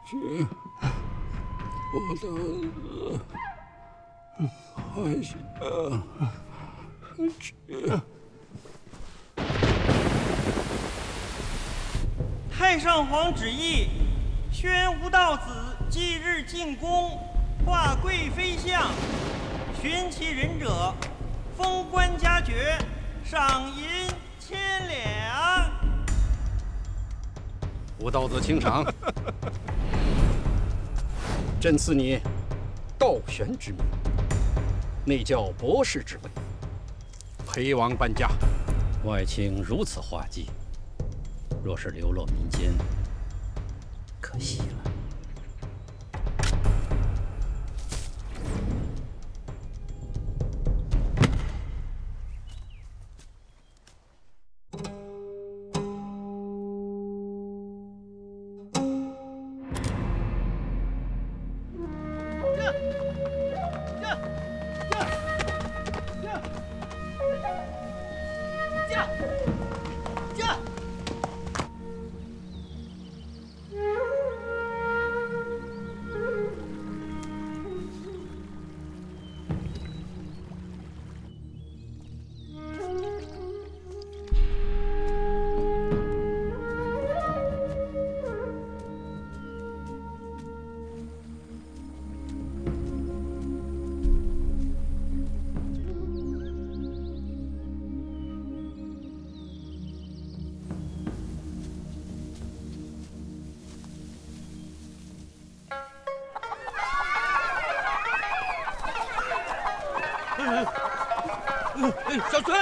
亲，我的儿子，海霞，亲。太上皇旨意，宣吴道子即日进宫，化贵妃相，寻其人者，封官加爵，赏银1000两。吴道子请赏。朕赐你道玄之名，内教博士之位，陪王搬家。外卿如此画技，若是流落民间，可惜了。小翠，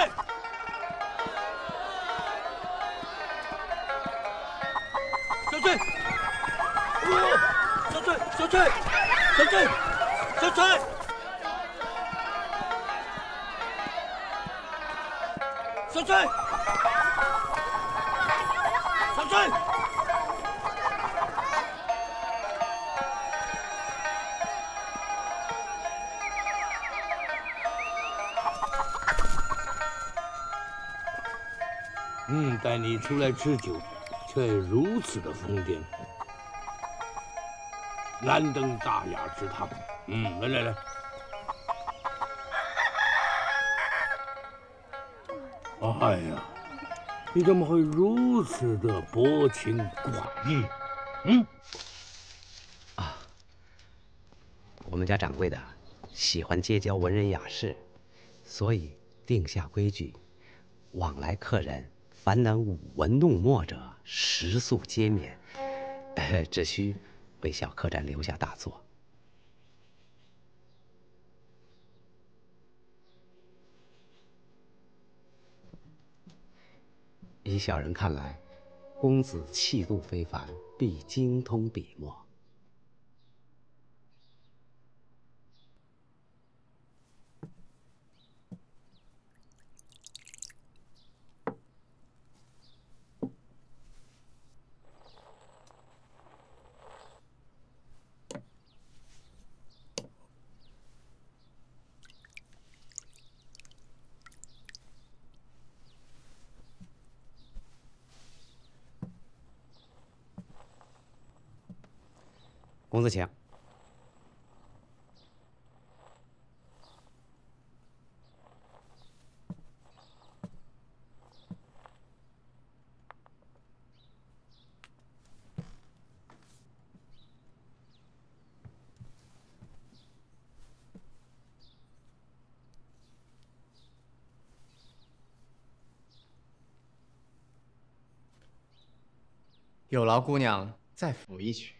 小翠，小翠，小翠，小翠，小翠，小翠，小翠。带你出来吃酒，却如此的疯癫，难登大雅之堂。来，哎呀，你怎么会如此的薄情寡义？我们家掌柜的喜欢结交文人雅士，所以定下规矩，往来客人凡能舞文弄墨者，食宿皆免，只需为小客栈留下大座。依小人看来，公子气度非凡，必精通笔墨。公子请。有劳姑娘再抚一曲。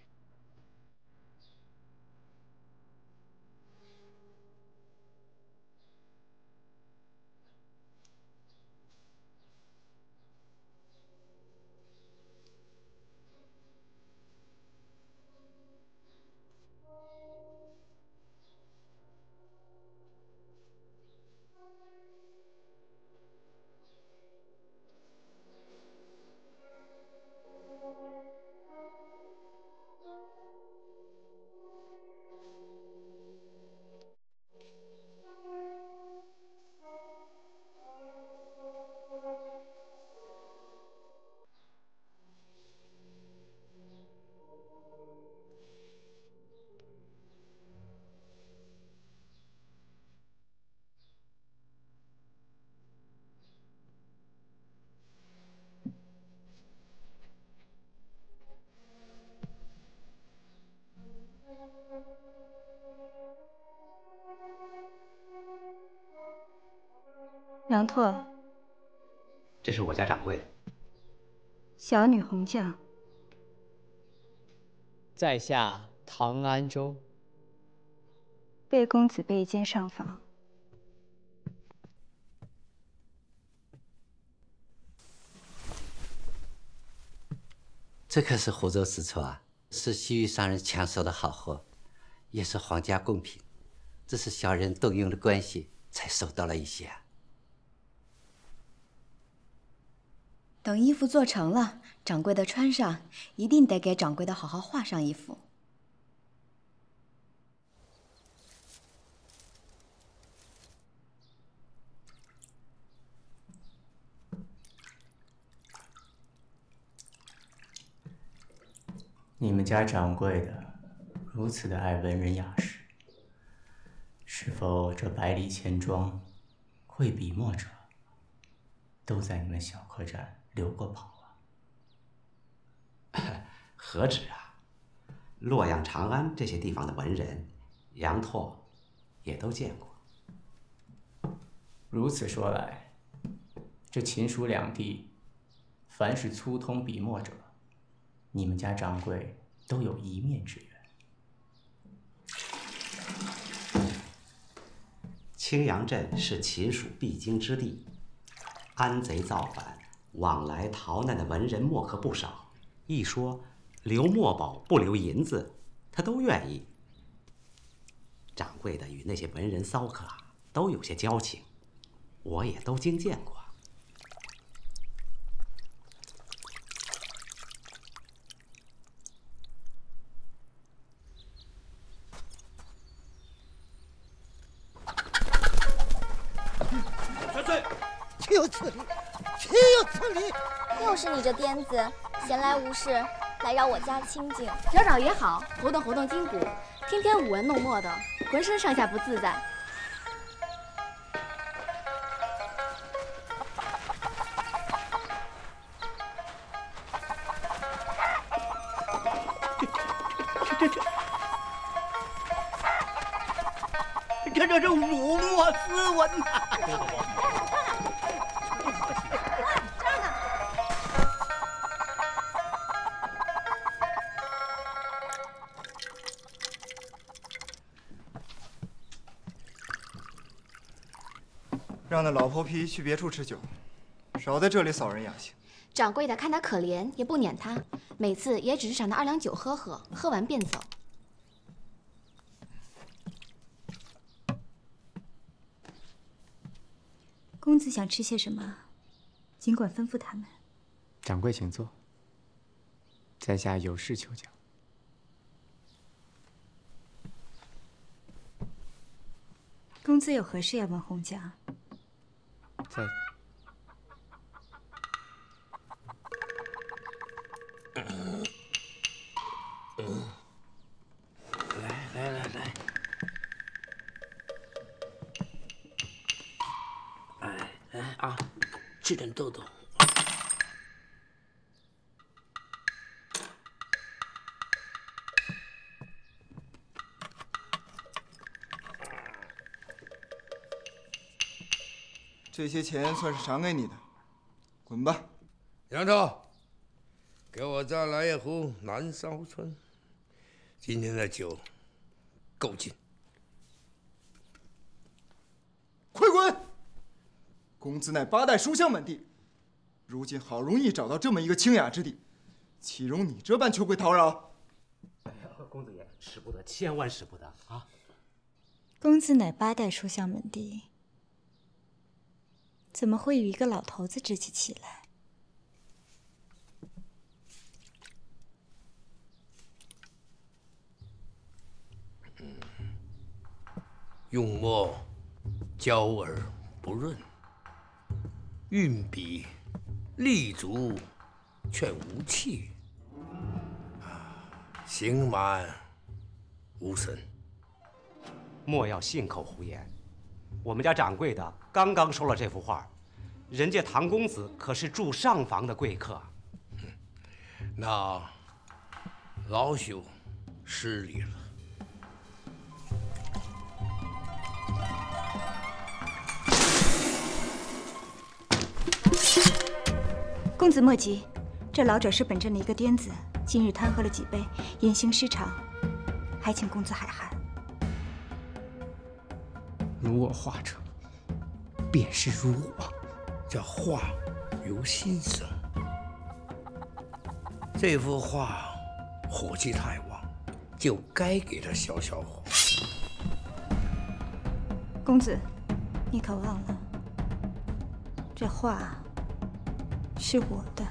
杨拓，这是我家掌柜的。小女红将。在下唐安州。贝公子背肩上访。这可是湖州私厝啊，是西域商人抢手的好货，也是皇家贡品。这是小人动用了关系才收到了一些啊。等衣服做成了，掌柜的穿上，一定得给掌柜的好好画上一幅。你们家掌柜的如此的爱文人雅士，是否这百里钱庄会笔墨者都在你们小客栈留过跑啊？何止啊！洛阳、长安这些地方的文人，杨拓也都见过。如此说来，这秦蜀两地，凡是粗通笔墨者，你们家掌柜都有一面之缘。青阳镇是秦蜀必经之地，安贼造反、往来逃难的文人墨客不少。一说留墨宝不留银子，他都愿意。掌柜的与那些文人骚客都有些交情，我也都经见过。岂有此理！岂有此理！又是你这癫子，闲来无事来扰我家清静。扰扰也好，活动活动筋骨，天天舞文弄墨的，浑身上下不自在。这是辱没斯文呐！让那老泼皮去别处吃酒，少在这里扫人雅兴。掌柜的看他可怜，也不撵他，每次也只是赏他2两酒喝，喝完便走。公子想吃些什么，尽管吩咐他们。掌柜请坐，在下有事求讲。公子有何事要问红将？在。来，哎啊，吃点豆豆。这些钱算是赏给你的，滚吧。杨超，给我再来一壶南烧春。今天的酒够劲。快滚！公子乃8代书香门第，如今好容易找到这么一个清雅之地，岂容你这般穷鬼叨扰？公子爷，使不得，千万使不得啊！公子乃8代书香门第，怎么会与一个老头子置起起来？用墨娇而不润，运笔立足却无气，形满无神。莫要信口胡言，我们家掌柜的刚刚收了这幅画，人家唐公子可是住上房的贵客。那老朽失礼了。公子莫急，这老者是本镇的一个癫子，今日贪喝了几杯，言行失常，还请公子海涵。如我画者，便是如我。这画由心生，这幅画火气太旺，就该给他消消火。公子，你可忘了，这画是我的。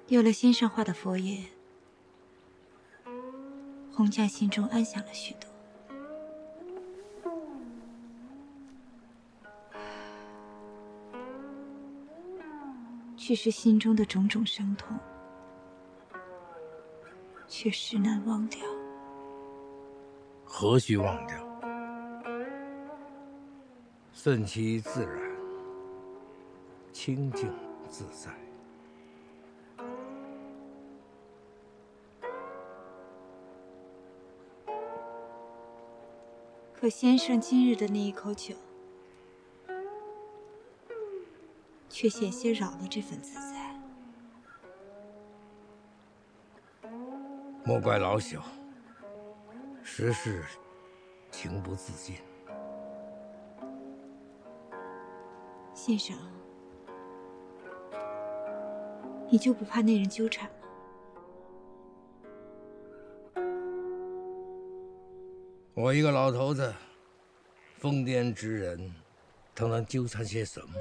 有了先生画的佛爷，红将心中安详了许多。只是心中的种种伤痛，却实难忘掉。何须忘掉？顺其自然，清净自在。可先生今日的那一口酒，却险些扰了这份自在。莫怪老朽，实是情不自禁。先生，你就不怕那人纠缠吗？我一个老头子，疯癫之人，他能纠缠些什么？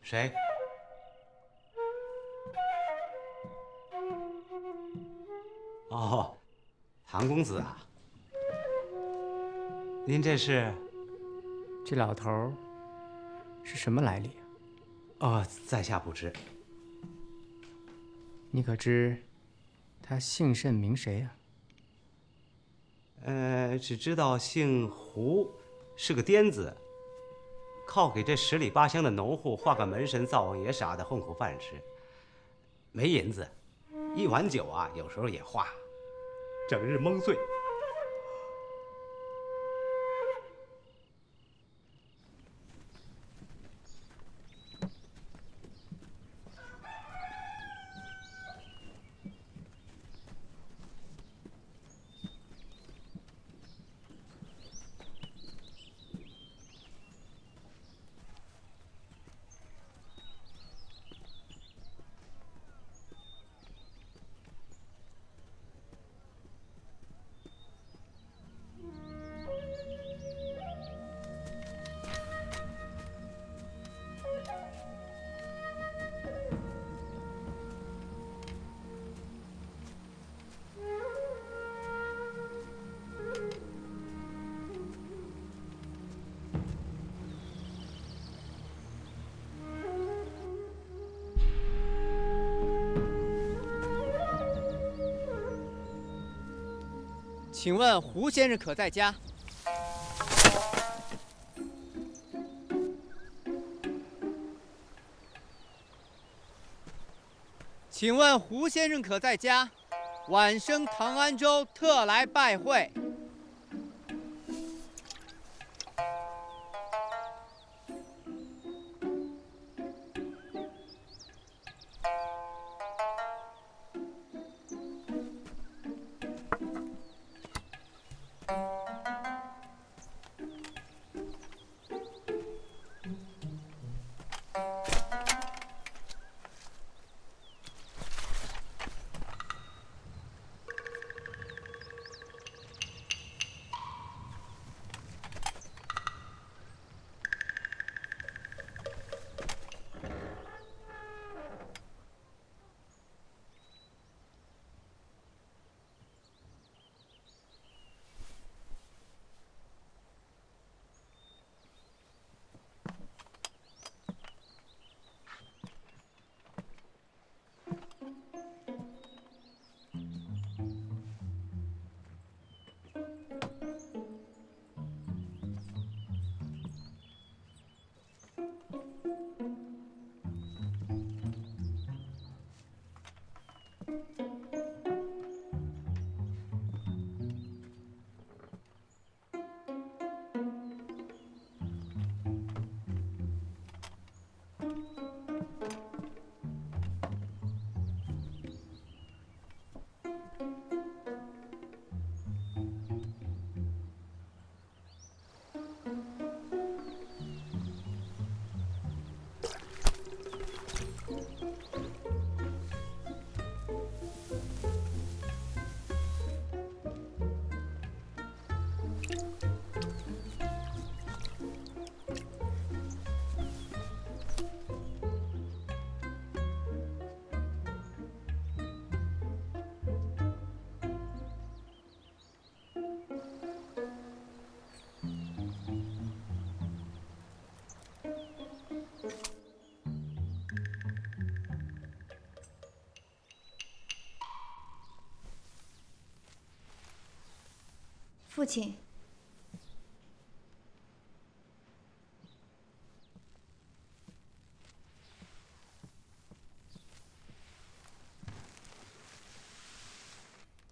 谁？哦，唐公子啊，您这是？这老头儿是什么来历啊？哦，在下不知。你可知他姓甚名谁呀？只知道姓胡，是个癫子。靠给这十里八乡的农户画个门神、灶王爷啥的混口饭吃，没银子，一碗酒啊，有时候也花，整日蒙醉。请问胡先生可在家？请问胡先生可在家？晚生唐安州特来拜会。父亲，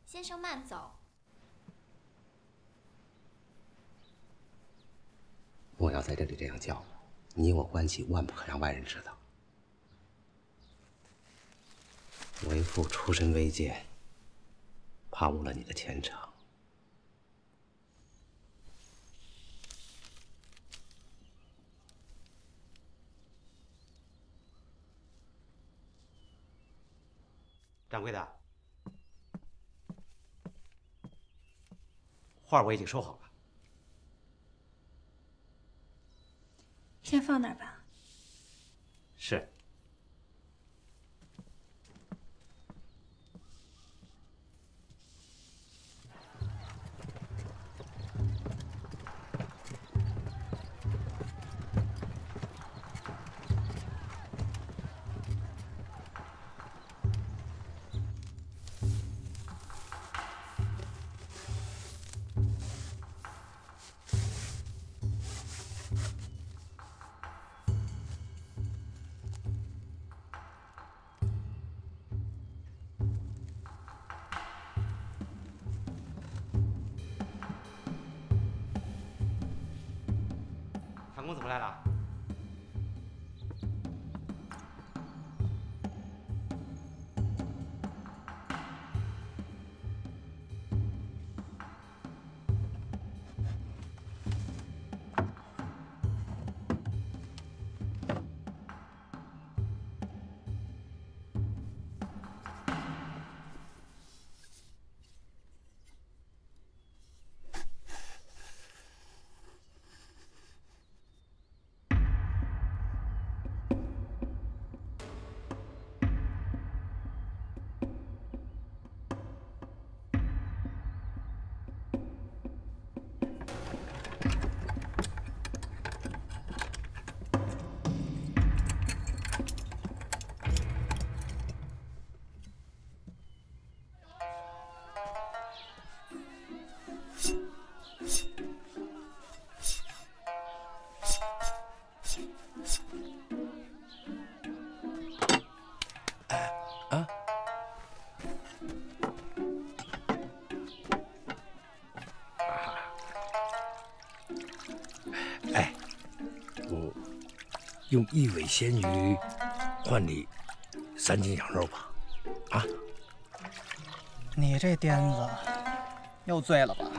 先生慢走。这样叫我，你我关系万不可让外人知道。为父出身微贱，怕误了你的前程。掌柜的，画我已经收好了。 先放那儿吧。是。长公子回来了。用1尾鲜鱼换你3斤羊肉吧，啊！你这癫子又醉了吧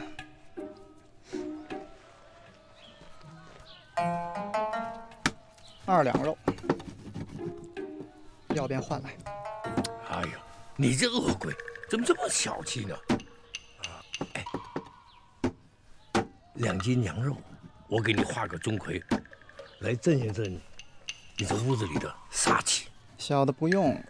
？2两肉，要便换来。哎呦，你这恶鬼怎么这么小气呢？哎，2斤羊肉，我给你画个钟馗，来镇一镇你这屋子里的杀气。小的不用。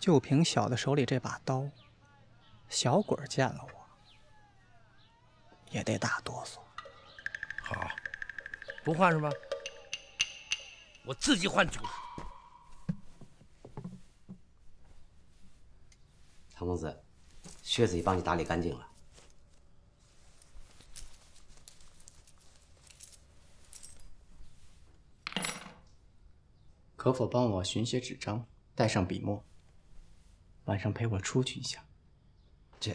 就凭小的手里这把刀，小鬼见了我也得打哆嗦。好，不换是吧？我自己换主子。唐公子，薛子已帮你打理干净了。可否帮我寻些纸张，带上笔墨？晚上陪我出去一下。这……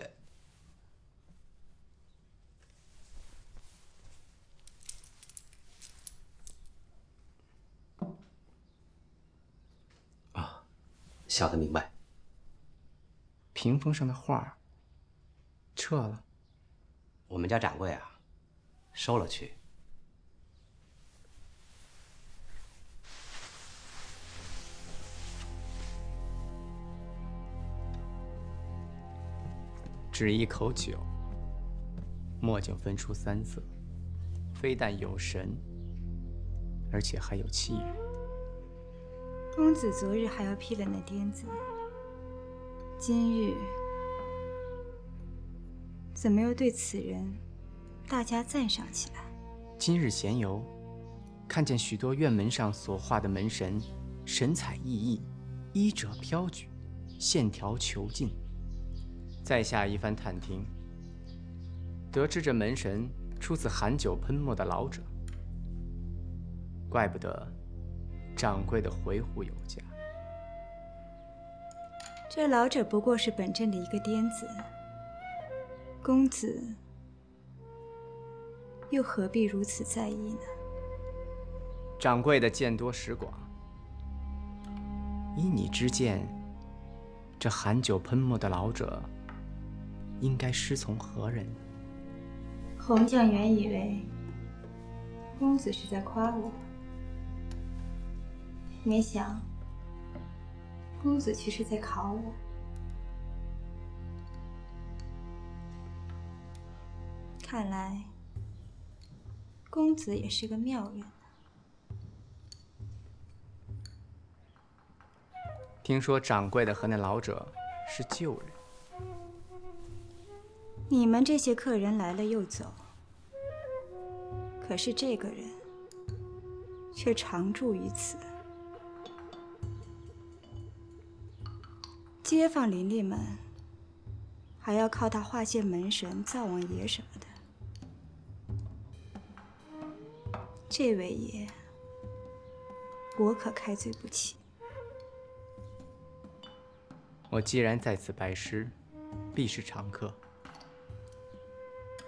啊，小的明白。屏风上的画撤了，我们家掌柜啊，收了去。只一口酒，墨竟分出3色，非但有神，而且还有气韵。公子昨日还要批了那癫子，今日怎么又对此人大加赞赏起来？今日闲游，看见许多院门上所画的门神，神采奕奕，衣褶飘举，线条遒劲。再下一番探听，得知这门神出自含酒喷墨的老者，怪不得掌柜的回护有加。这老者不过是本镇的一个癫子，公子又何必如此在意呢？掌柜的见多识广，依你之见，这含酒喷墨的老者应该师从何人？洪将原以为公子是在夸我，没想公子却是在考我。看来公子也是个妙人。听说掌柜的和那老者是旧人。你们这些客人来了又走，可是这个人却常驻于此。街坊邻里们还要靠他画些门神、灶王爷什么的。这位爷，我可开罪不起。我既然在此拜师，必是常客。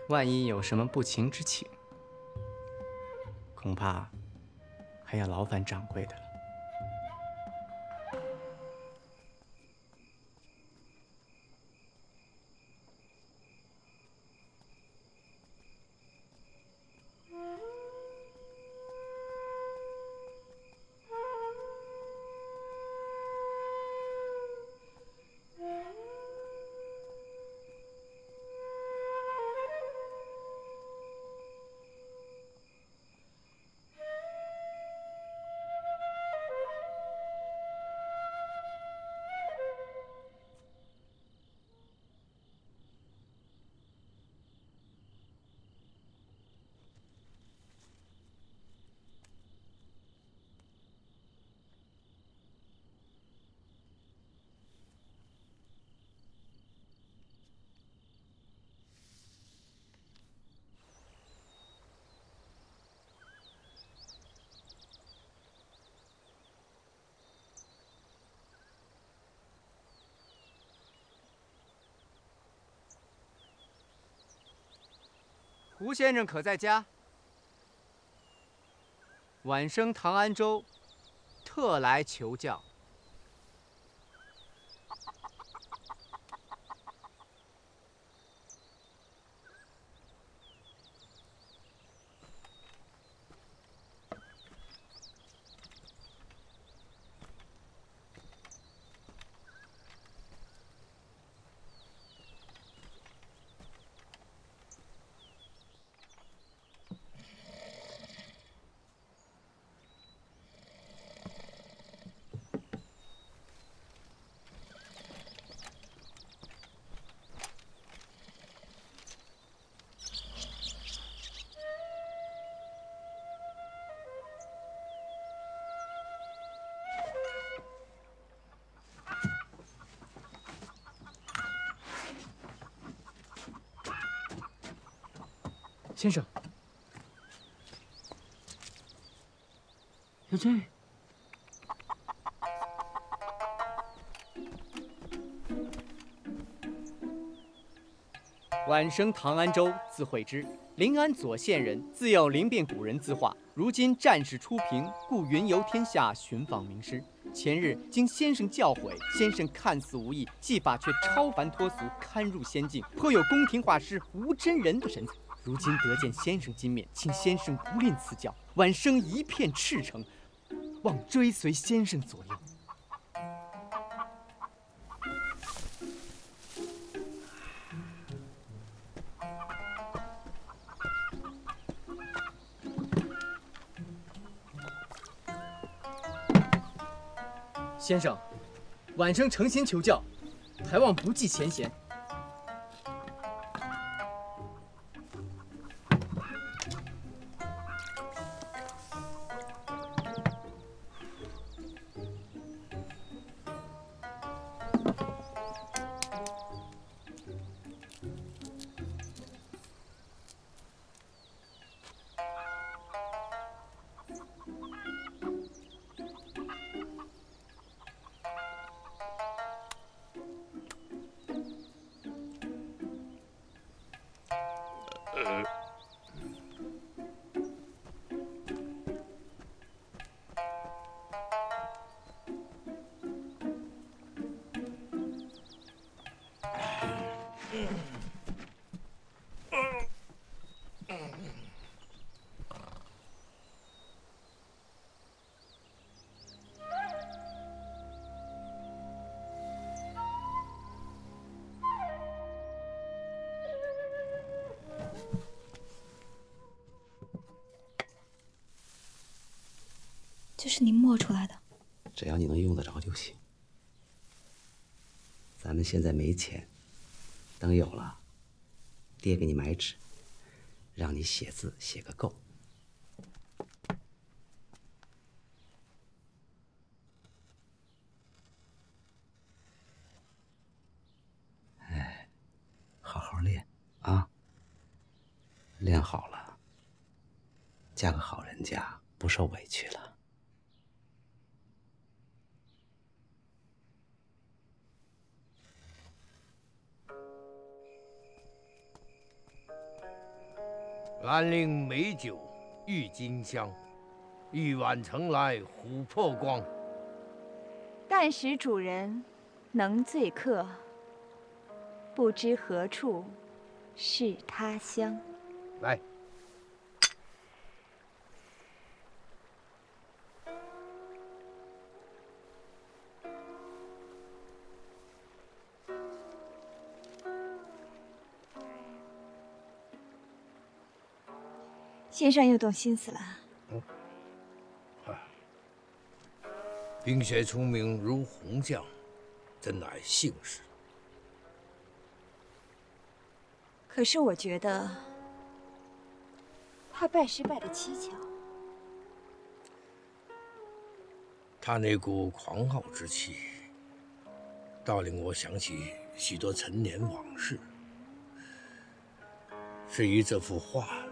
万一有什么不情之请，恐怕还要劳烦掌柜的了。胡先生可在家？晚生唐安州，特来求教。先生，小翠，晚生唐安州，字惠之，临安左县人，自幼灵辨古人字画。如今战事初平，故云游天下，寻访名师。前日经先生教诲，先生看似无益，技法却超凡脱俗，堪入仙境，颇有宫廷画师吴真人的神采。如今得见先生金面，请先生不吝赐教，晚生一片赤诚，望追随先生左右。先生，晚生诚心求教，还望不计前嫌。就是您磨出来的。只要你能用得着就行。咱们现在没钱，等有了，爹给你买纸，让你写字写个够。哎，好好练啊！练好了，嫁个好人家，不受委屈了。兰陵美酒郁金香，一碗盛来琥珀光。但使主人能醉客，不知何处是他乡。来。先生又动心思了。冰雪聪明如红将，真乃幸事。可是我觉得他败失败得蹊跷。他那股狂傲之气，倒令我想起许多陈年往事。至于这幅画，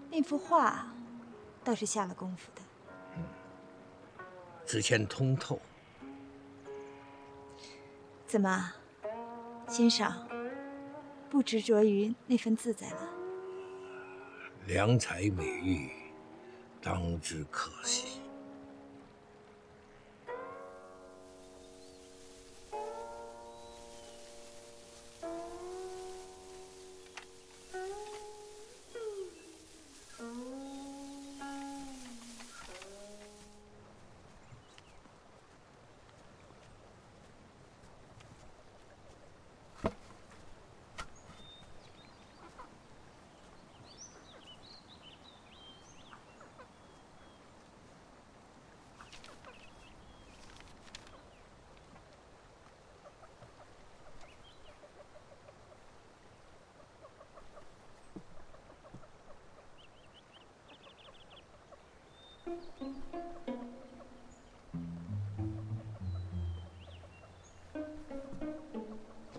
那幅画倒是下了功夫的。纸签通透。怎么，先生不执着于那份自在了？良才美玉，当之可惜。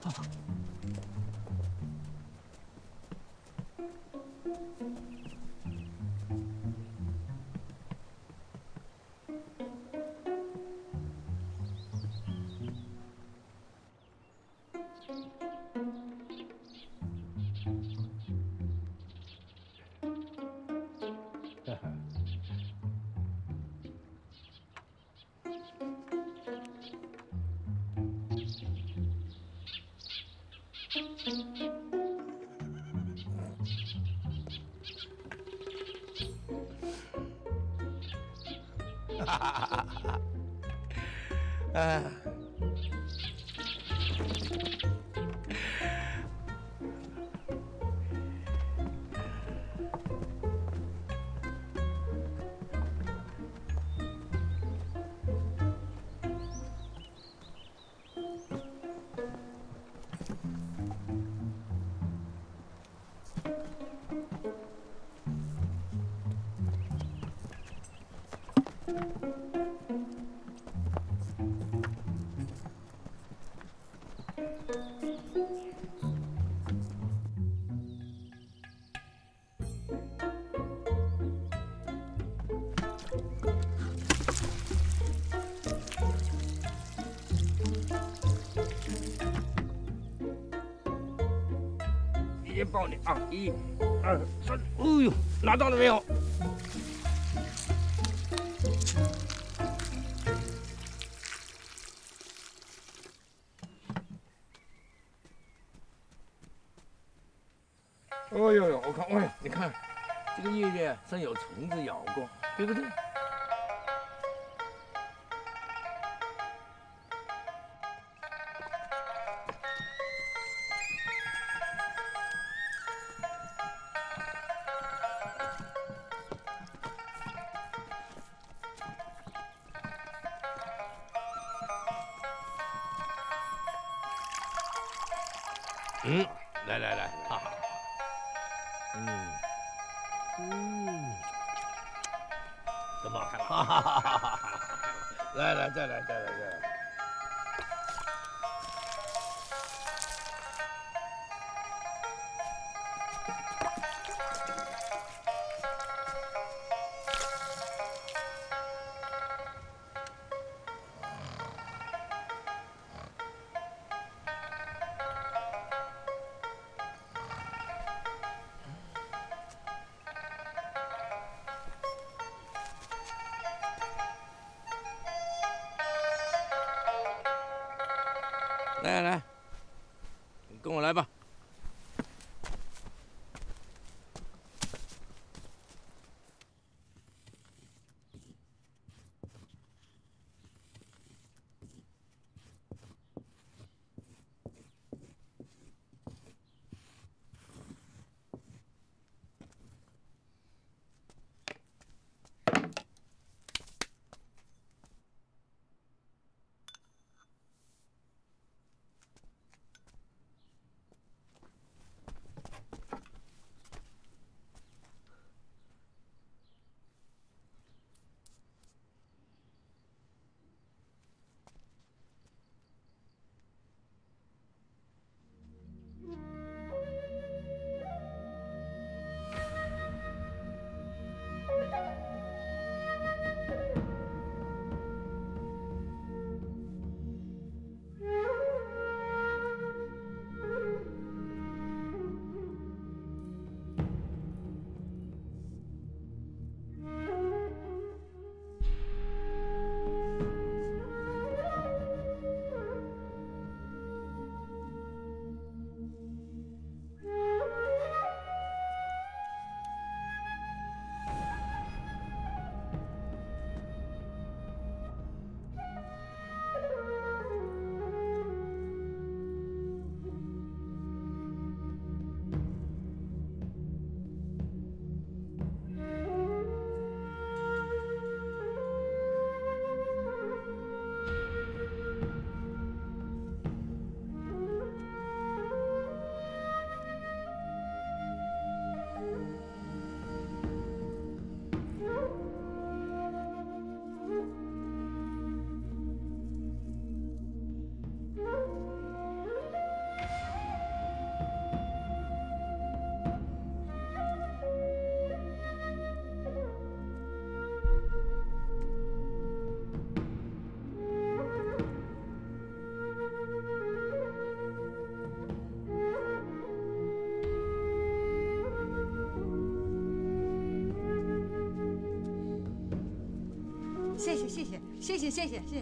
放放。先抱你啊！1、2、3，哎呦，拿到了没有？哦呦呦，我看，哎，你看，这个叶叶真有虫子咬过，对不对？来，好，怎么？来，再来。来，你跟我来吧。谢谢。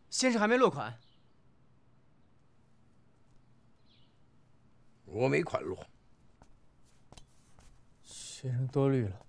先生还没落款，我没款落。先生多虑了。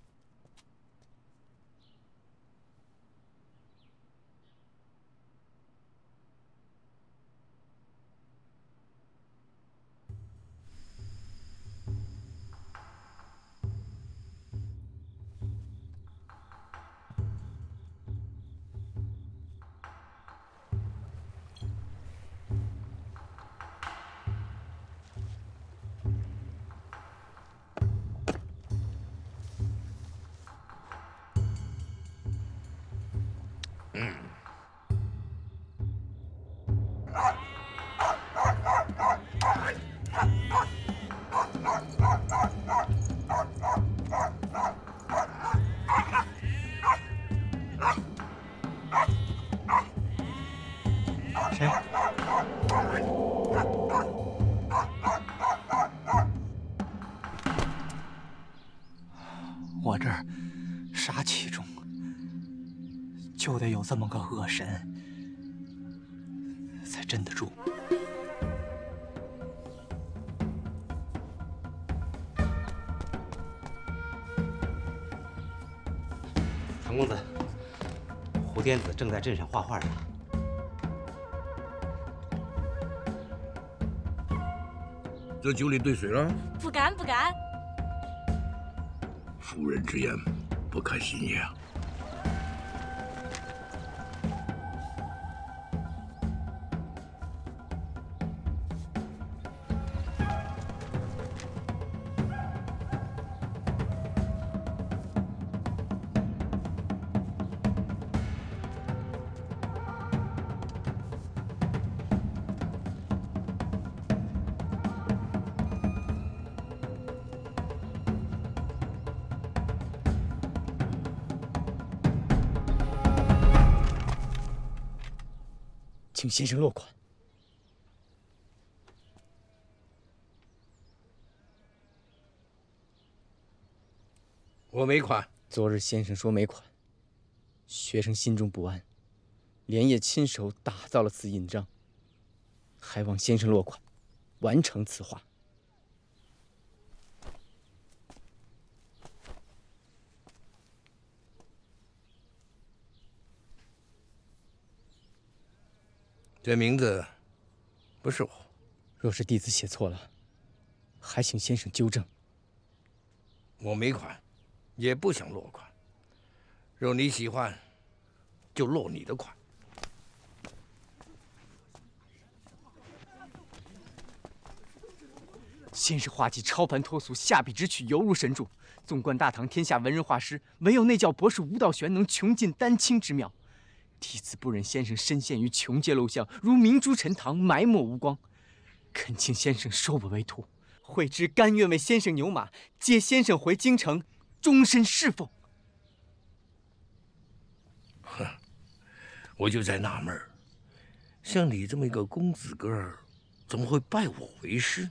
谁？我这儿杀气重，就得有这么个恶神才镇得住。唐公子，胡癫子正在镇上画画呢。这酒里兑水了？不敢不敢。夫人之言，不可信也。请先生落款。我没款。昨日先生说没款，学生心中不安，连夜亲手打造了此印章，还望先生落款，完成此画。这名字不是我。若是弟子写错了，还请先生纠正。我没款，也不想落款。若你喜欢，就落你的款。先是画技超凡脱俗，下笔之曲犹如神助。纵观大唐天下文人画师，唯有那教博士吴道玄能穷尽丹青之妙。弟子不忍先生深陷于穷阶陋巷，如明珠沉塘，埋没无光。恳请先生收我为徒，慧之甘愿为先生牛马，接先生回京城，终身侍奉。哼，我就在纳闷儿，像你这么一个公子哥儿，怎么会拜我为师？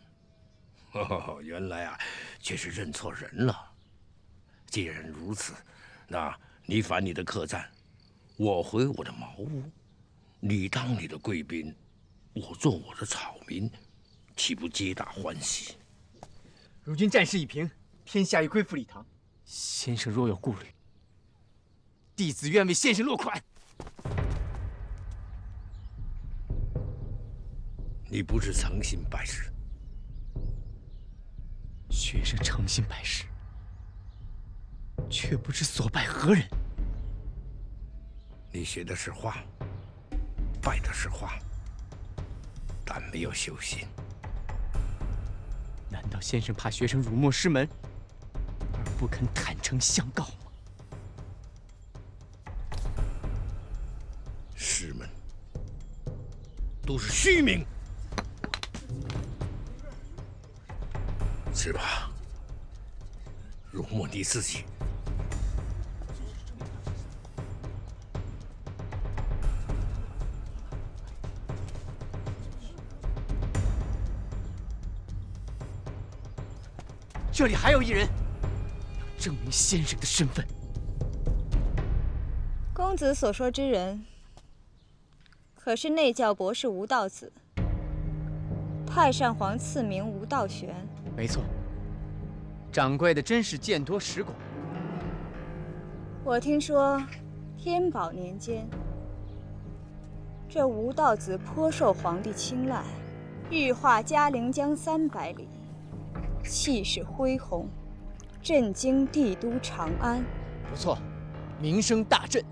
哦，原来啊，却是认错人了。既然如此，那你返你的客栈，我回我的茅屋，你当你的贵宾，我做我的草民，岂不皆大欢喜？如今战事已平，天下已归附礼堂。先生若有顾虑，弟子愿为先生落款。你不是诚心拜师？学生诚心拜师，却不知所拜何人。你学的是画，拜的是画，但没有修心。难道先生怕学生辱没师门，而不肯坦诚相告吗？师门都是虚名，只怕辱没你自己。这里还有一人，要证明先生的身份。公子所说之人，可是内教博士吴道子，太上皇赐名吴道玄。没错，掌柜的真是见多识广。我听说，天宝年间，这吴道子颇受皇帝青睐，御画嘉陵江300里。气势恢宏，震惊帝都长安。不错，名声大振。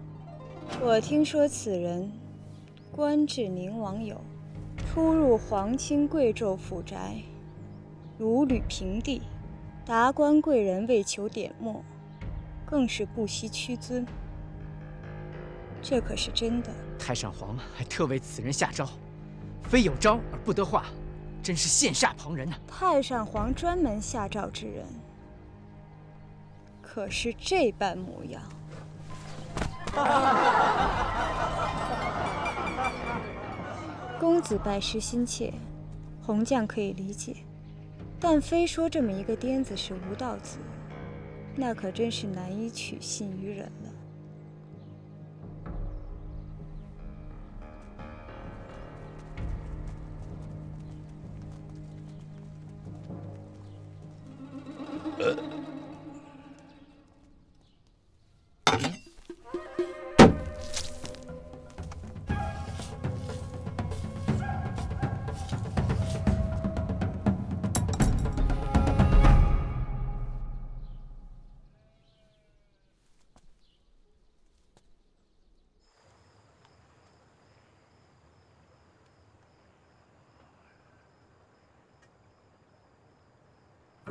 我听说此人官至宁王友，出入皇亲贵胄府宅，如履平地，达官贵人为求点墨，更是不惜屈尊。这可是真的。太上皇还特为此人下诏，非有诏而不得画。真是羡煞旁人呐！太上皇专门下诏之人，可是这般模样。公子拜师心切，红将可以理解，但非说这么一个癫子是吴道子，那可真是难以取信于人了。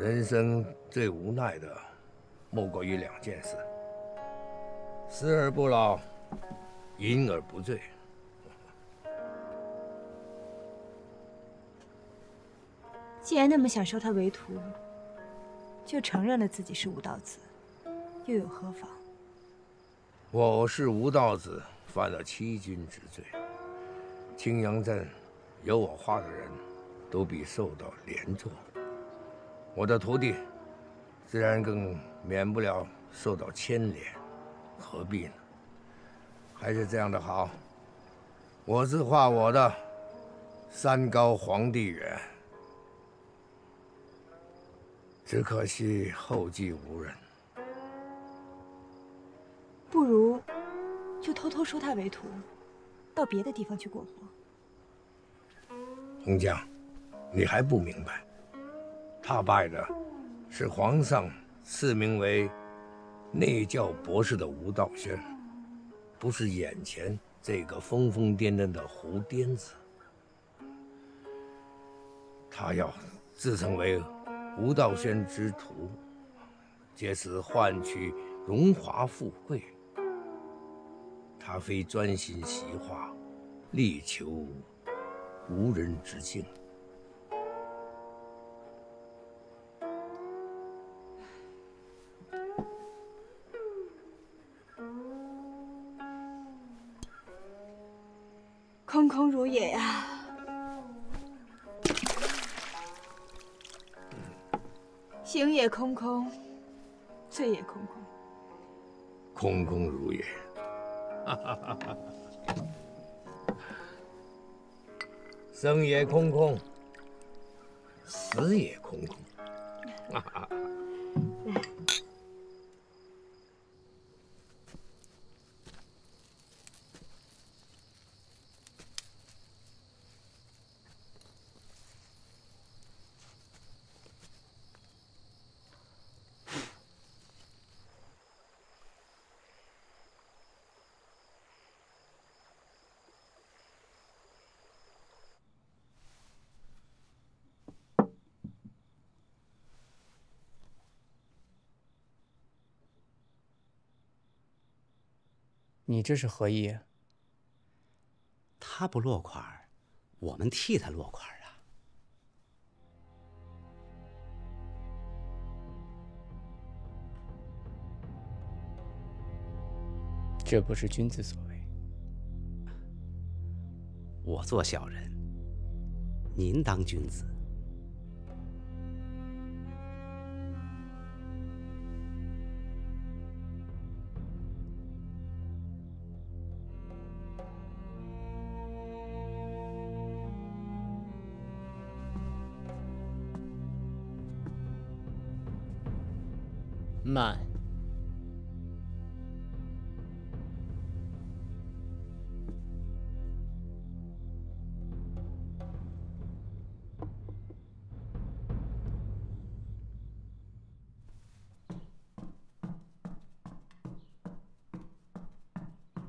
人生最无奈的，莫过于2件事：死而不老，饮而不醉。既然那么想收他为徒，就承认了自己是吴道子，又有何妨？我是吴道子，犯了欺君之罪。青阳镇有我画的人，都必受到连坐。我的徒弟，自然更免不了受到牵连，何必呢？还是这样的好。我自画我的，山高皇帝远。只可惜后继无人。不如就偷偷收他为徒，到别的地方去过活。红将，你还不明白，他拜的是皇上赐名为内教博士的吴道宣，不是眼前这个疯疯癫癫的胡癫子。他要自称为吴道宣之徒，借此换取荣华富贵。他非专心习画，力求无人之境。空空如也呀。行也空空，醉也空空，空空如也。生也空空，死也空空。你这是何意？他不落款，我们替他落款啊。这不是君子所为。我做小人，您当君子。慢。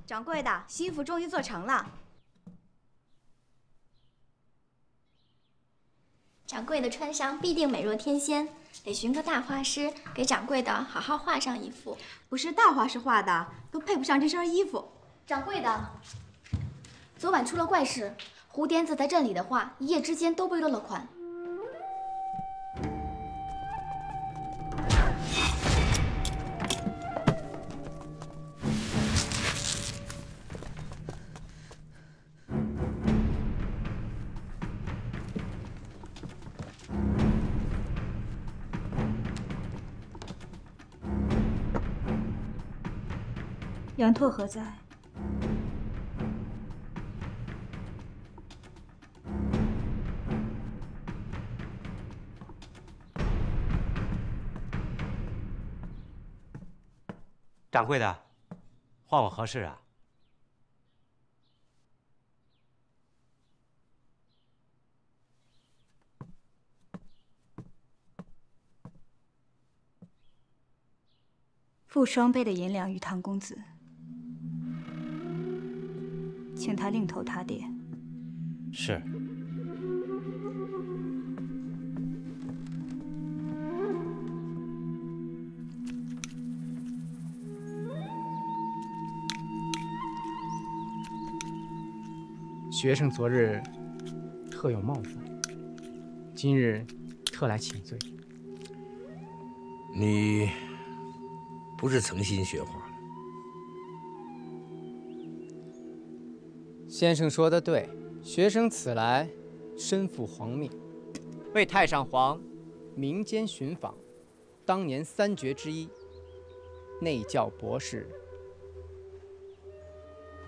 掌柜的，新衣服终于做成了。掌柜的穿上必定美若天仙，得寻个大画师给掌柜的好好画上一幅。不是大画师画的，都配不上这身衣服。掌柜的，昨晚出了怪事，胡癫子在镇里的画一夜之间都被落了款。杨拓何在？掌柜的，唤我何事啊？付双倍的银两与唐公子，请他另投他店。是。学生昨日特有冒犯，今日特来请罪。你不是诚心学画？先生说的对，学生此来身负皇命，为太上皇民间寻访当年3绝之一内教博士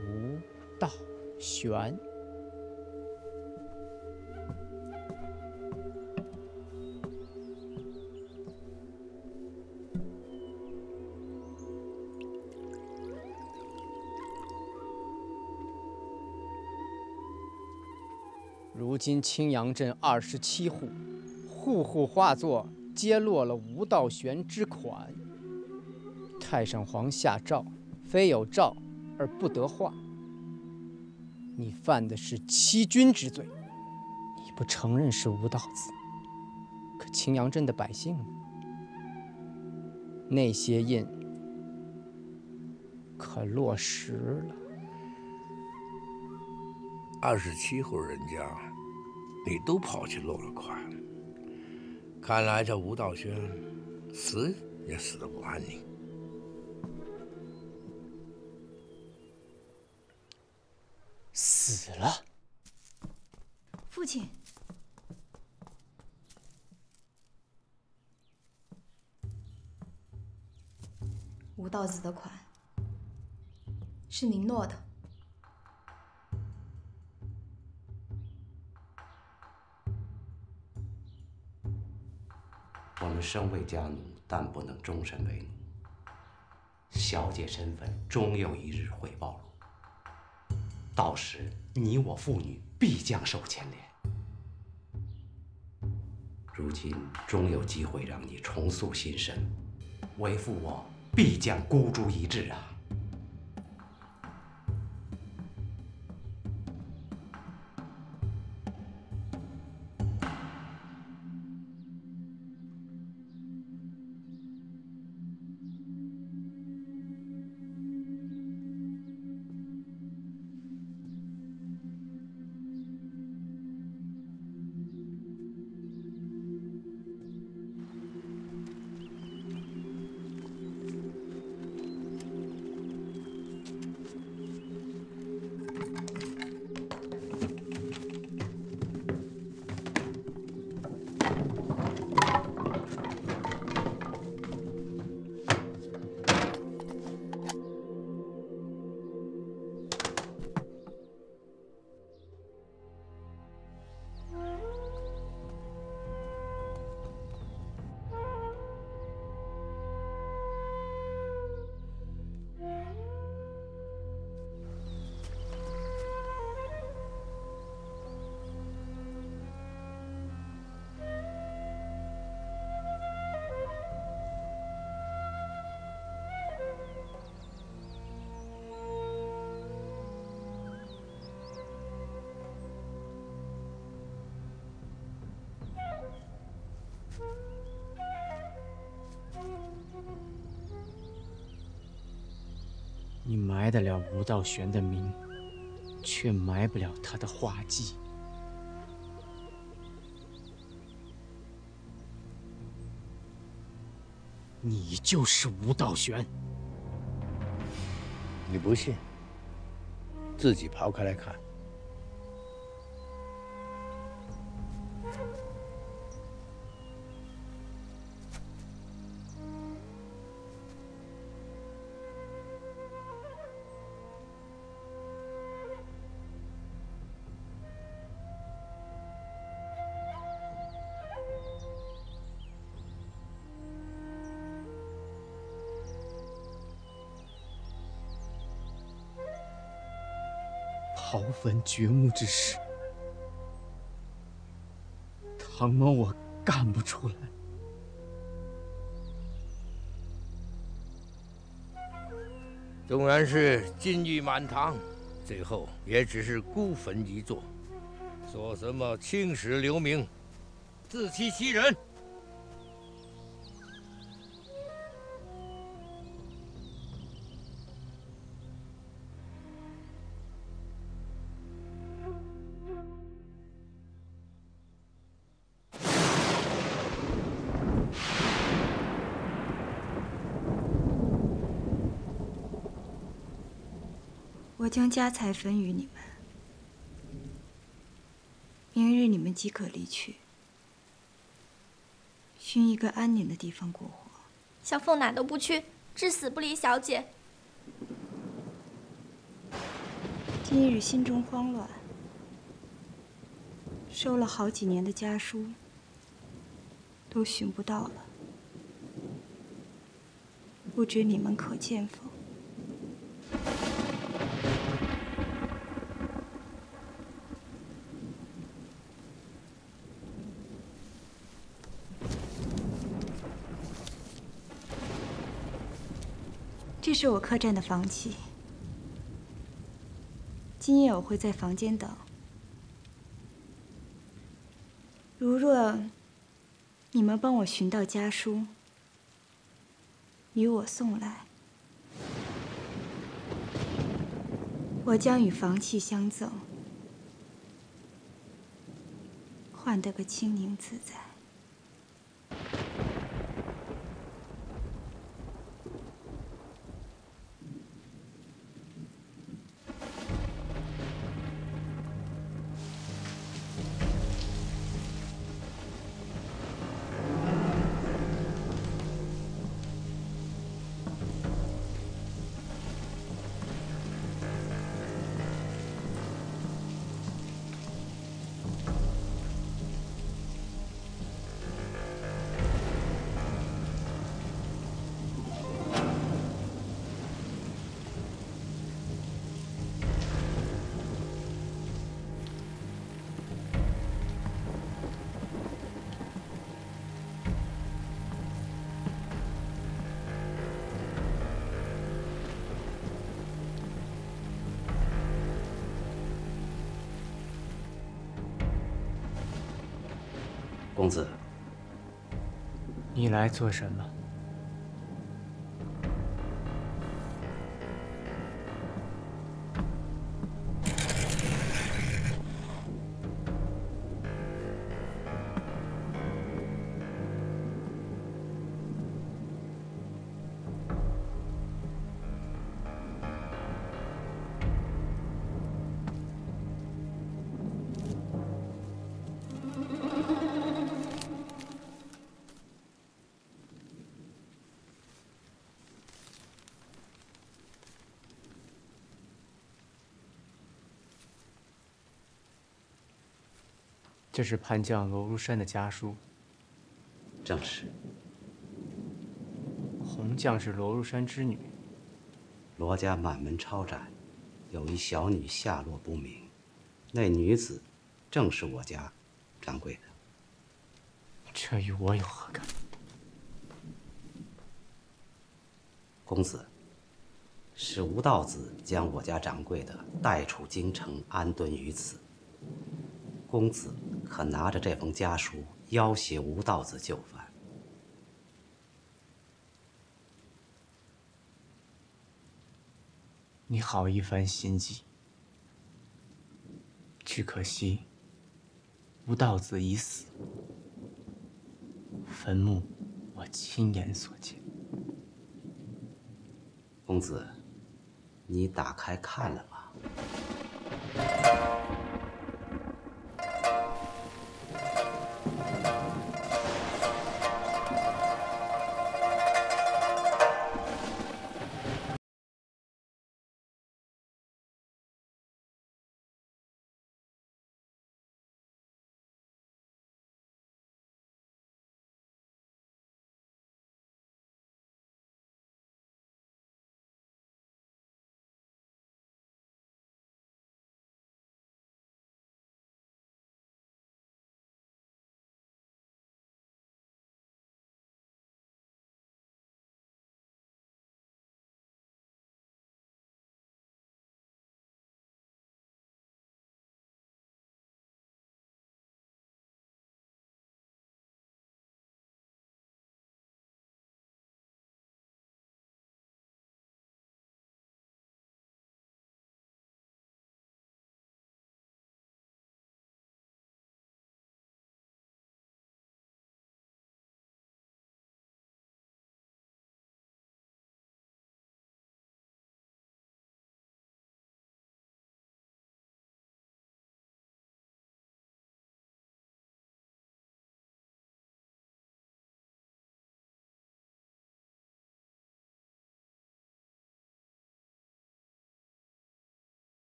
吴道玄。如今青阳镇27户，户户画作皆落了吴道玄之款。太上皇下诏，非有诏而不得画。你犯的是欺君之罪，你不承认是吴道子，可青阳镇的百姓呢？那些印可落实了。27户人家，你都跑去落了款，看来这吴道轩死也死得不安宁。死了。父亲，吴道子的款是您落的。我们身为家奴，但不能终身为奴。小姐身份终有一日会暴露，到时你我父女必将受牵连。如今终有机会让你重塑新生，为父我必将孤注一掷啊！你埋得了吴道玄的名，却埋不了他的画技。你就是吴道玄。你不信，自己刨开来看。刨坟掘墓之事，唐某我干不出来。纵然是金玉满堂，最后也只是孤坟一座。说什么青史留名，自欺欺人。我将家财分与你们，明日你们即可离去，寻一个安宁的地方过活。小凤哪都不去，至死不离小姐。今日心中慌乱，收了好几年的家书都寻不到了，不知你们可见否？这是我客栈的房契。今夜我会在房间等。如若你们帮我寻到家书，与我送来，我将与房契相赠，换得个清宁自在。公子，你来做什么？这是叛将罗如山的家书。正是。红将是罗如山之女。罗家满门抄斩，有一小女下落不明，那女子正是我家掌柜的。这与我有何干？公子，是吴道子将我家掌柜的带出京城，安顿于此。公子可拿着这封家书要挟吴道子就范。你好一番心计，只可惜吴道子已死，坟墓我亲眼所见。公子，你打开看了吗？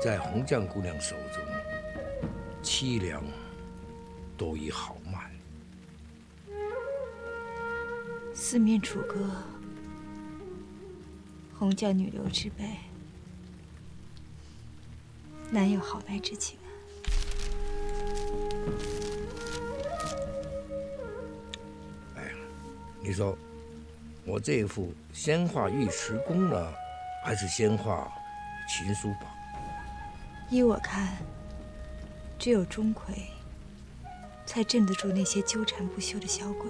在红酱姑娘手中，凄凉都已好满。四面楚歌，红酱女流之辈，难有好赖之情啊！哎呀，你说我这副先画尉迟恭呢，还是先画秦叔宝？依我看，只有钟馗才镇得住那些纠缠不休的小鬼。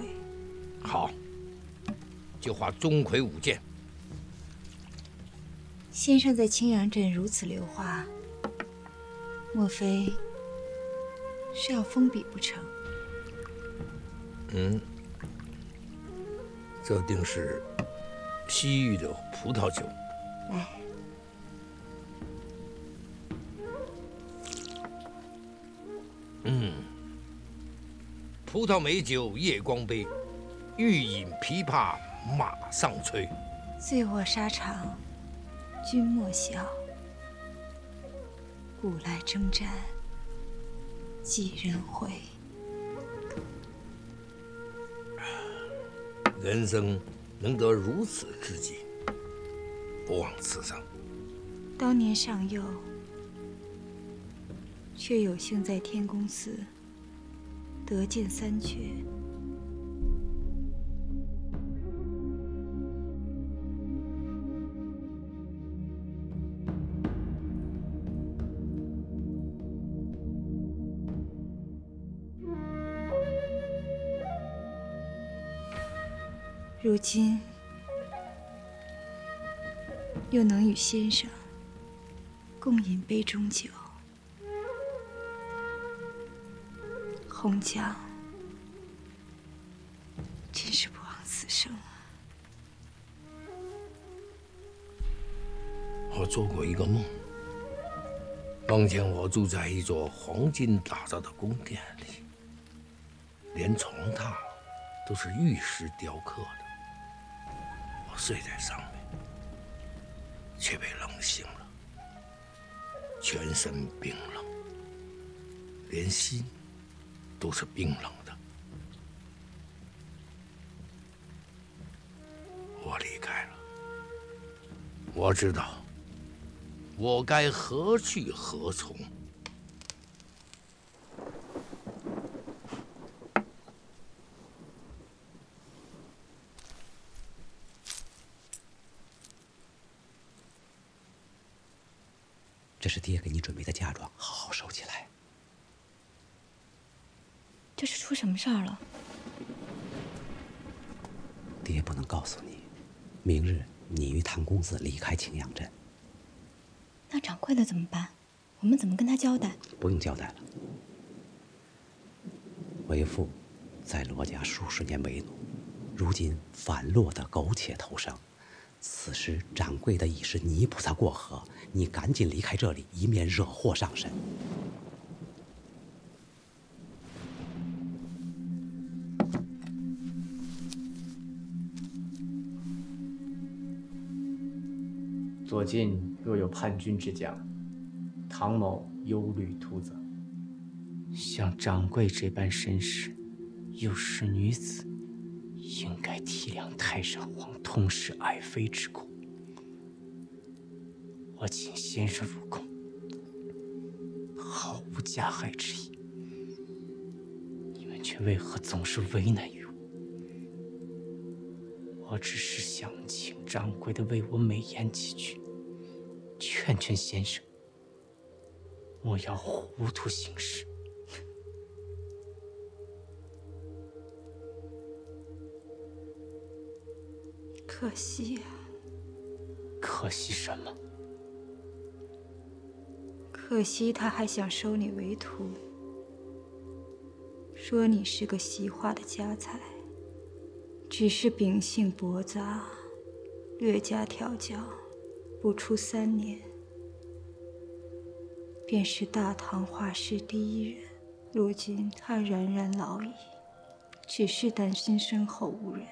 好，就画钟馗舞剑。先生在青阳镇如此流画，莫非是要封笔不成？嗯，这定是西域的葡萄酒。来，葡萄美酒夜光杯，欲饮琵琶马上催。醉卧沙场，君莫笑。古来征战，几人回？人生能得如此知己，不枉此生。当年尚幼，却有幸在天宫寺得见三绝。如今又能与先生共饮杯中酒，红酱真是不枉此生啊！我做过一个梦，梦见我住在一座黄金打造的宫殿里，连床榻都是玉石雕刻的。我睡在上面，却被冷醒了，全身冰冷，连心都是冰冷的。我离开了，我知道我该何去何从。这是爹给你准备的嫁妆，好好收起来。这是出什么事儿了？爹不能告诉你，明日你与唐公子离开青阳镇。那掌柜的怎么办？我们怎么跟他交代？不用交代了。为父在罗家数十年为奴，如今反落得苟且偷生。此时掌柜的已是泥菩萨过河，你赶紧离开这里，以免惹祸上身。左近若有叛军之将，唐某忧虑突责。像掌柜这般身世，又是女子，应该体谅太上皇痛失爱妃之苦。我请先生入宫，毫无加害之意，你们却为何总是为难于我？我只是想请掌柜的为我美言几句，劝劝先生，莫要糊涂行事。可惜呀，可惜什么？可惜他还想收你为徒，说你是个习画的家才，只是秉性驳杂，略加调教，不出3年，便是大唐画室第1人。如今他冉冉老矣，只是担心身后无人，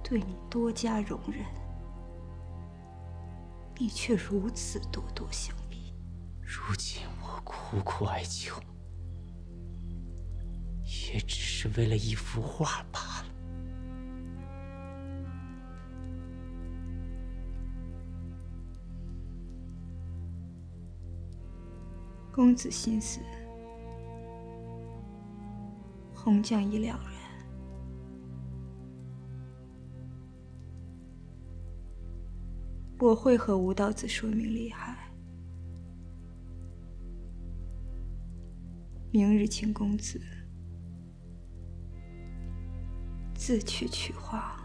对你多加容忍。你却如此咄咄相逼。如今我苦苦哀求，也只是为了一幅画罢了。公子心思，红将已了然。我会和吴道子说明利害。明日请公子自去取画。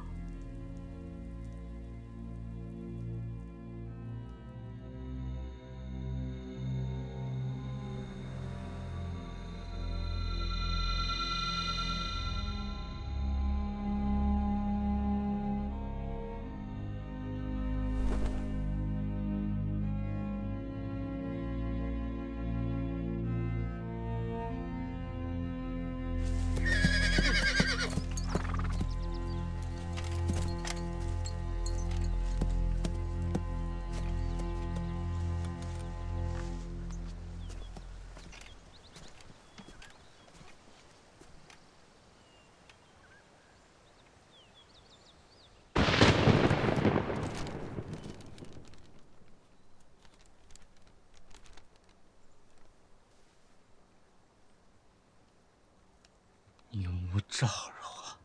宁无赵柔啊，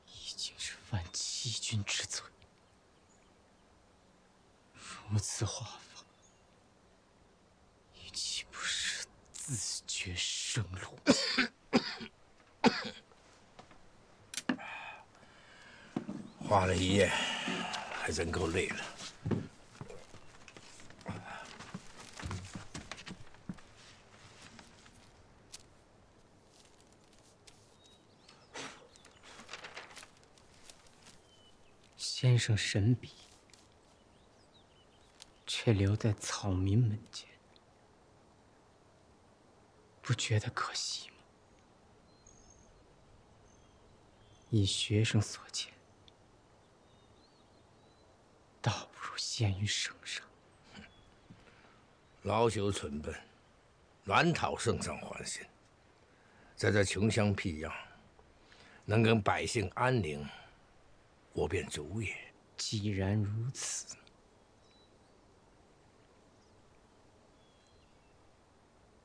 已经是犯欺君之罪。如此画法，你岂不是自绝生路？画了一夜，还真够累了。先生神笔，却留在草民门前，不觉得可惜吗？以学生所见，倒不如献于圣上。老朽蠢笨，软讨圣上欢心。在这穷乡僻壤，能跟百姓安宁，我便足也。既然如此，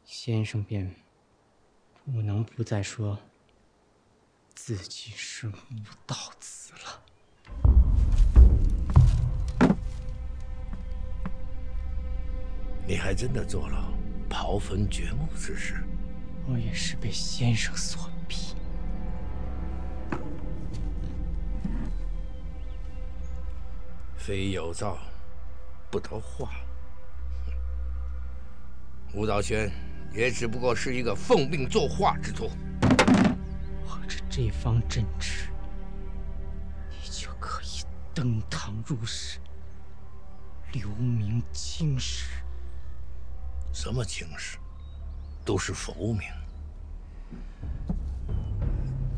先生便不能不再说自己是吴道子了。你还真的做了刨坟掘墓之事？我也是被先生所逼。非有造，不得化。吴道轩也只不过是一个奉命作画之徒。握着这方镇尺，你就可以登堂入室，留名青史。什么青史？都是浮名。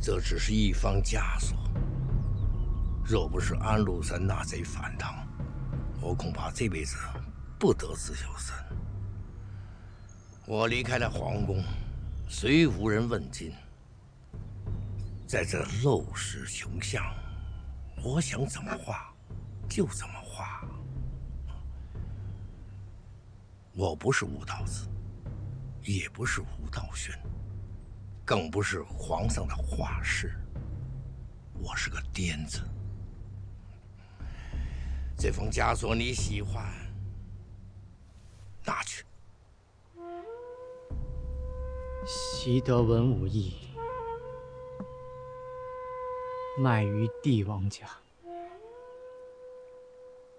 这只是一方枷锁。若不是安禄山那贼反唐，我恐怕这辈子不得自由身。我离开了皇宫，虽无人问津，在这陋室穷巷，我想怎么画就怎么画。我不是吴道子，也不是吴道轩，更不是皇上的画师，我是个癫子。这封枷锁你喜欢，拿去。习得文武艺，卖于帝王家。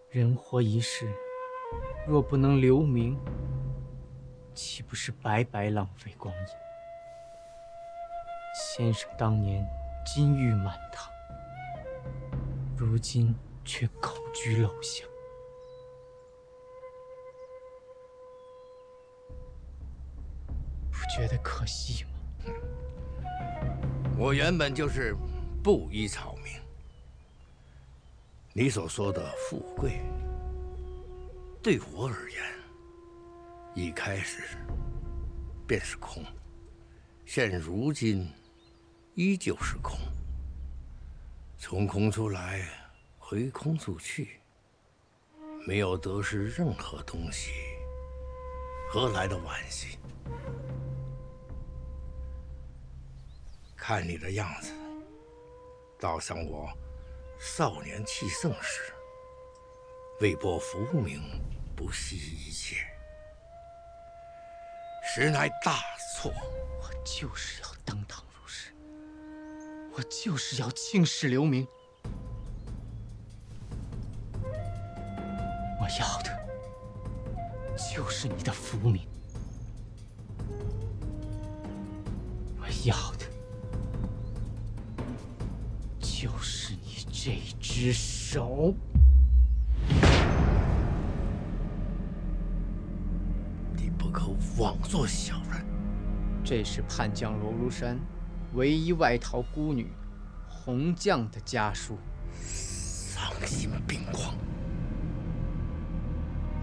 人活一世，若不能留名，岂不是白白浪费光阴？先生当年金玉满堂，如今却口居陋巷，不觉得可惜吗？我原本就是不依草名。你所说的富贵，对我而言，一开始便是空，现如今依旧是空。从空出来，回空出去，没有得失任何东西，何来的惋惜？看你的样子，倒像我少年气盛时，为博浮名，不惜一切，实乃大错。我就是要登堂入室，我就是要青史留名。我要的就是你的浮名，我要的就是你这只手。你不可妄作小人。这是叛将罗如山唯一外逃孤女红绛的家书。丧心病狂！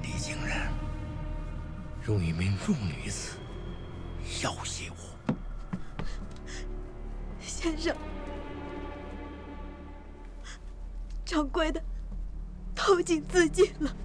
你竟然用一名弱女子要挟我！先生，掌柜的投井自尽了。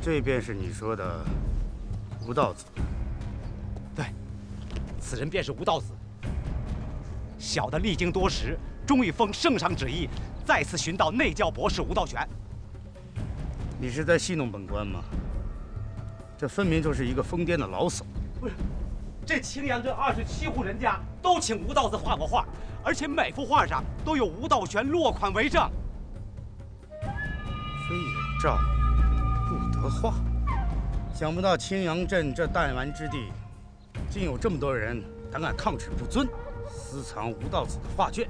这便是你说的吴道子。对，此人便是吴道子。小的历经多时，终于奉圣上旨意，再次寻到内教博士吴道玄。你是在戏弄本官吗？这分明就是一个疯癫的老叟。不是，这青阳镇27户人家都请吴道子画过画，而且每幅画上都有吴道玄落款为证。非有照，不得画。想不到青阳镇这弹丸之地，竟有这么多人胆敢抗旨不遵，私藏吴道子的画卷。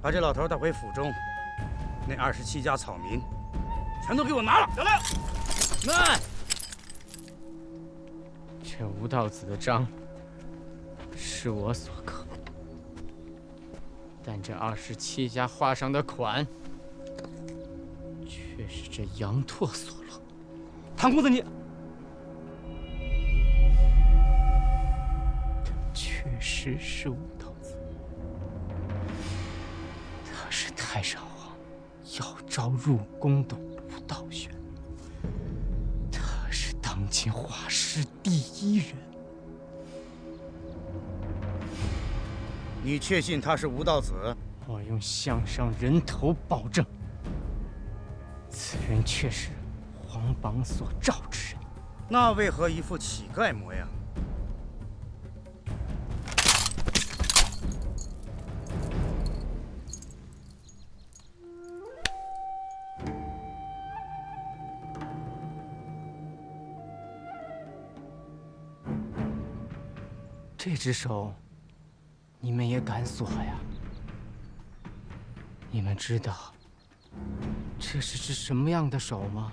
把这老头带回府中，那27家草民，全都给我拿了！小亮，慢！这吴道子的章是我所刻，但这27家画上的款，却是这杨拓所落。唐公子，你这确实是吴道子，他是太上皇要召入宫的吴道玄。见画师第一人。你确信他是吴道子？我用项上人头保证，此人确是皇榜所召之人。那为何一副乞丐模样？这只手，你们也敢锁呀？你们知道这是只什么样的手吗？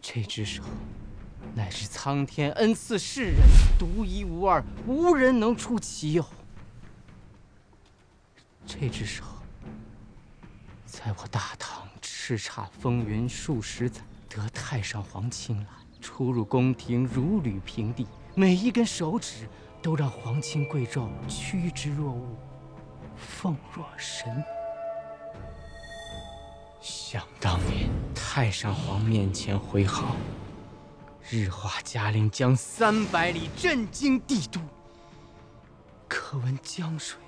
这只手乃是苍天恩赐世人，独一无二，无人能出其右。这只手，在我大唐叱咤风云数十载，得太上皇青睐，出入宫廷如履平地，每一根手指都让皇亲贵胄趋之若鹜，奉若神。想当年，太上皇面前挥毫，日化嘉陵江300里，震惊帝都。可闻江水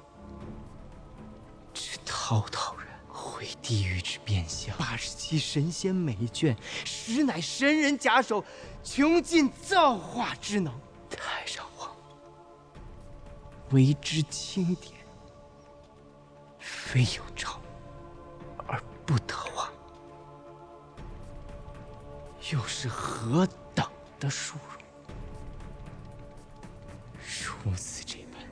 之滔滔然，绘地狱之变相。87神仙美卷，实乃神人假手，穷尽造化之能。太上皇为之钦点，非有诏而不得忘，又是何等的殊荣？如此这般，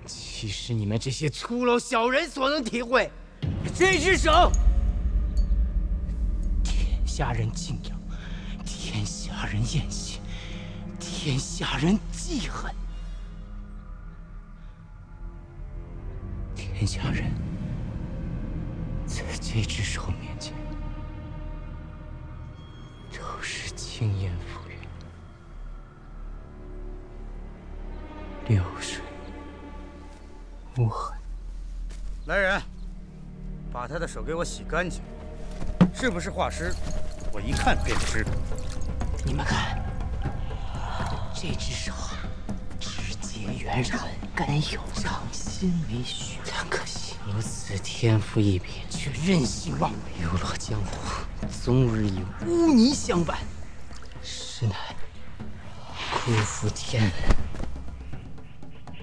岂是你们这些粗陋小人所能体会？这只手，天下人敬仰，天下人艳羡，天下人记恨。天下人在这只手面前都是轻言浮云，流水无痕。来人，把他的手给我洗干净。是不是画师，我一看便知。你们看，这只手指节圆润，根有长心为须。但可惜如此天赋异禀，却任性妄为，流落江湖，终日以污泥相伴，实乃辜负天恩，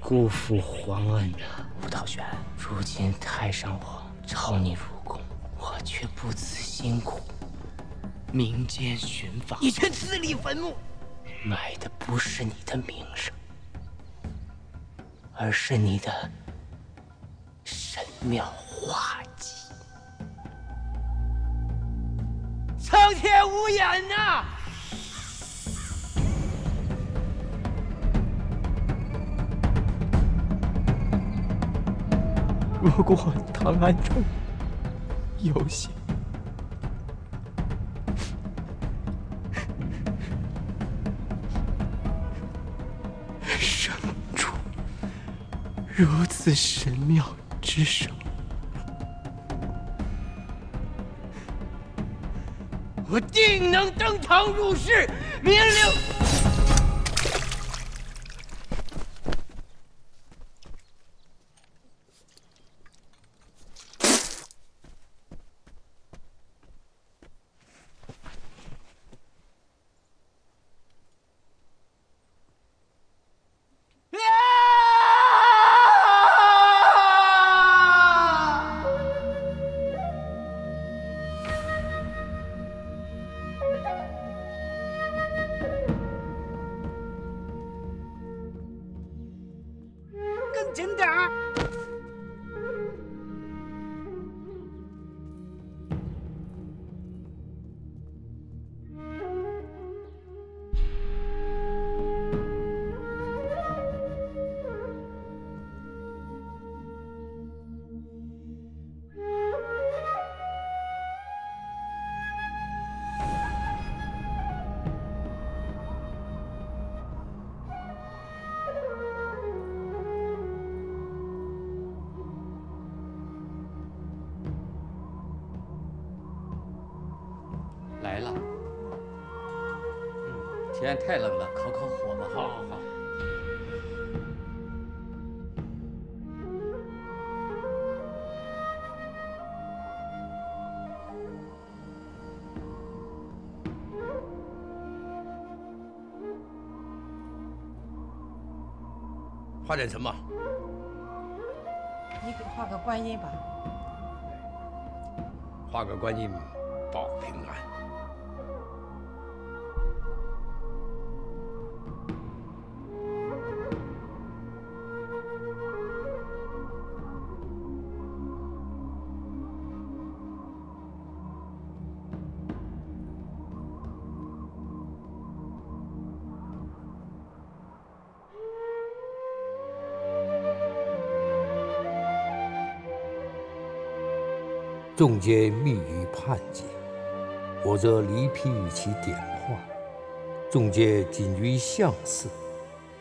辜负皇恩啊！吴道玄，如今太上皇召你入宫，我却不辞辛苦，民间寻访，你却自立坟墓，买的不是你的名声，而是你的神庙画技。苍天无眼呐！如果档案中有写生出如此神妙之手，我定能登堂入室，名留。更紧点儿。天太冷了，烤烤火吧。好好好。画点什么？你给画个观音吧。画个观音，保平安。众皆密于判解，我则离辟其点化；众皆谨于相似，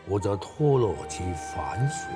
我则脱落其繁琐。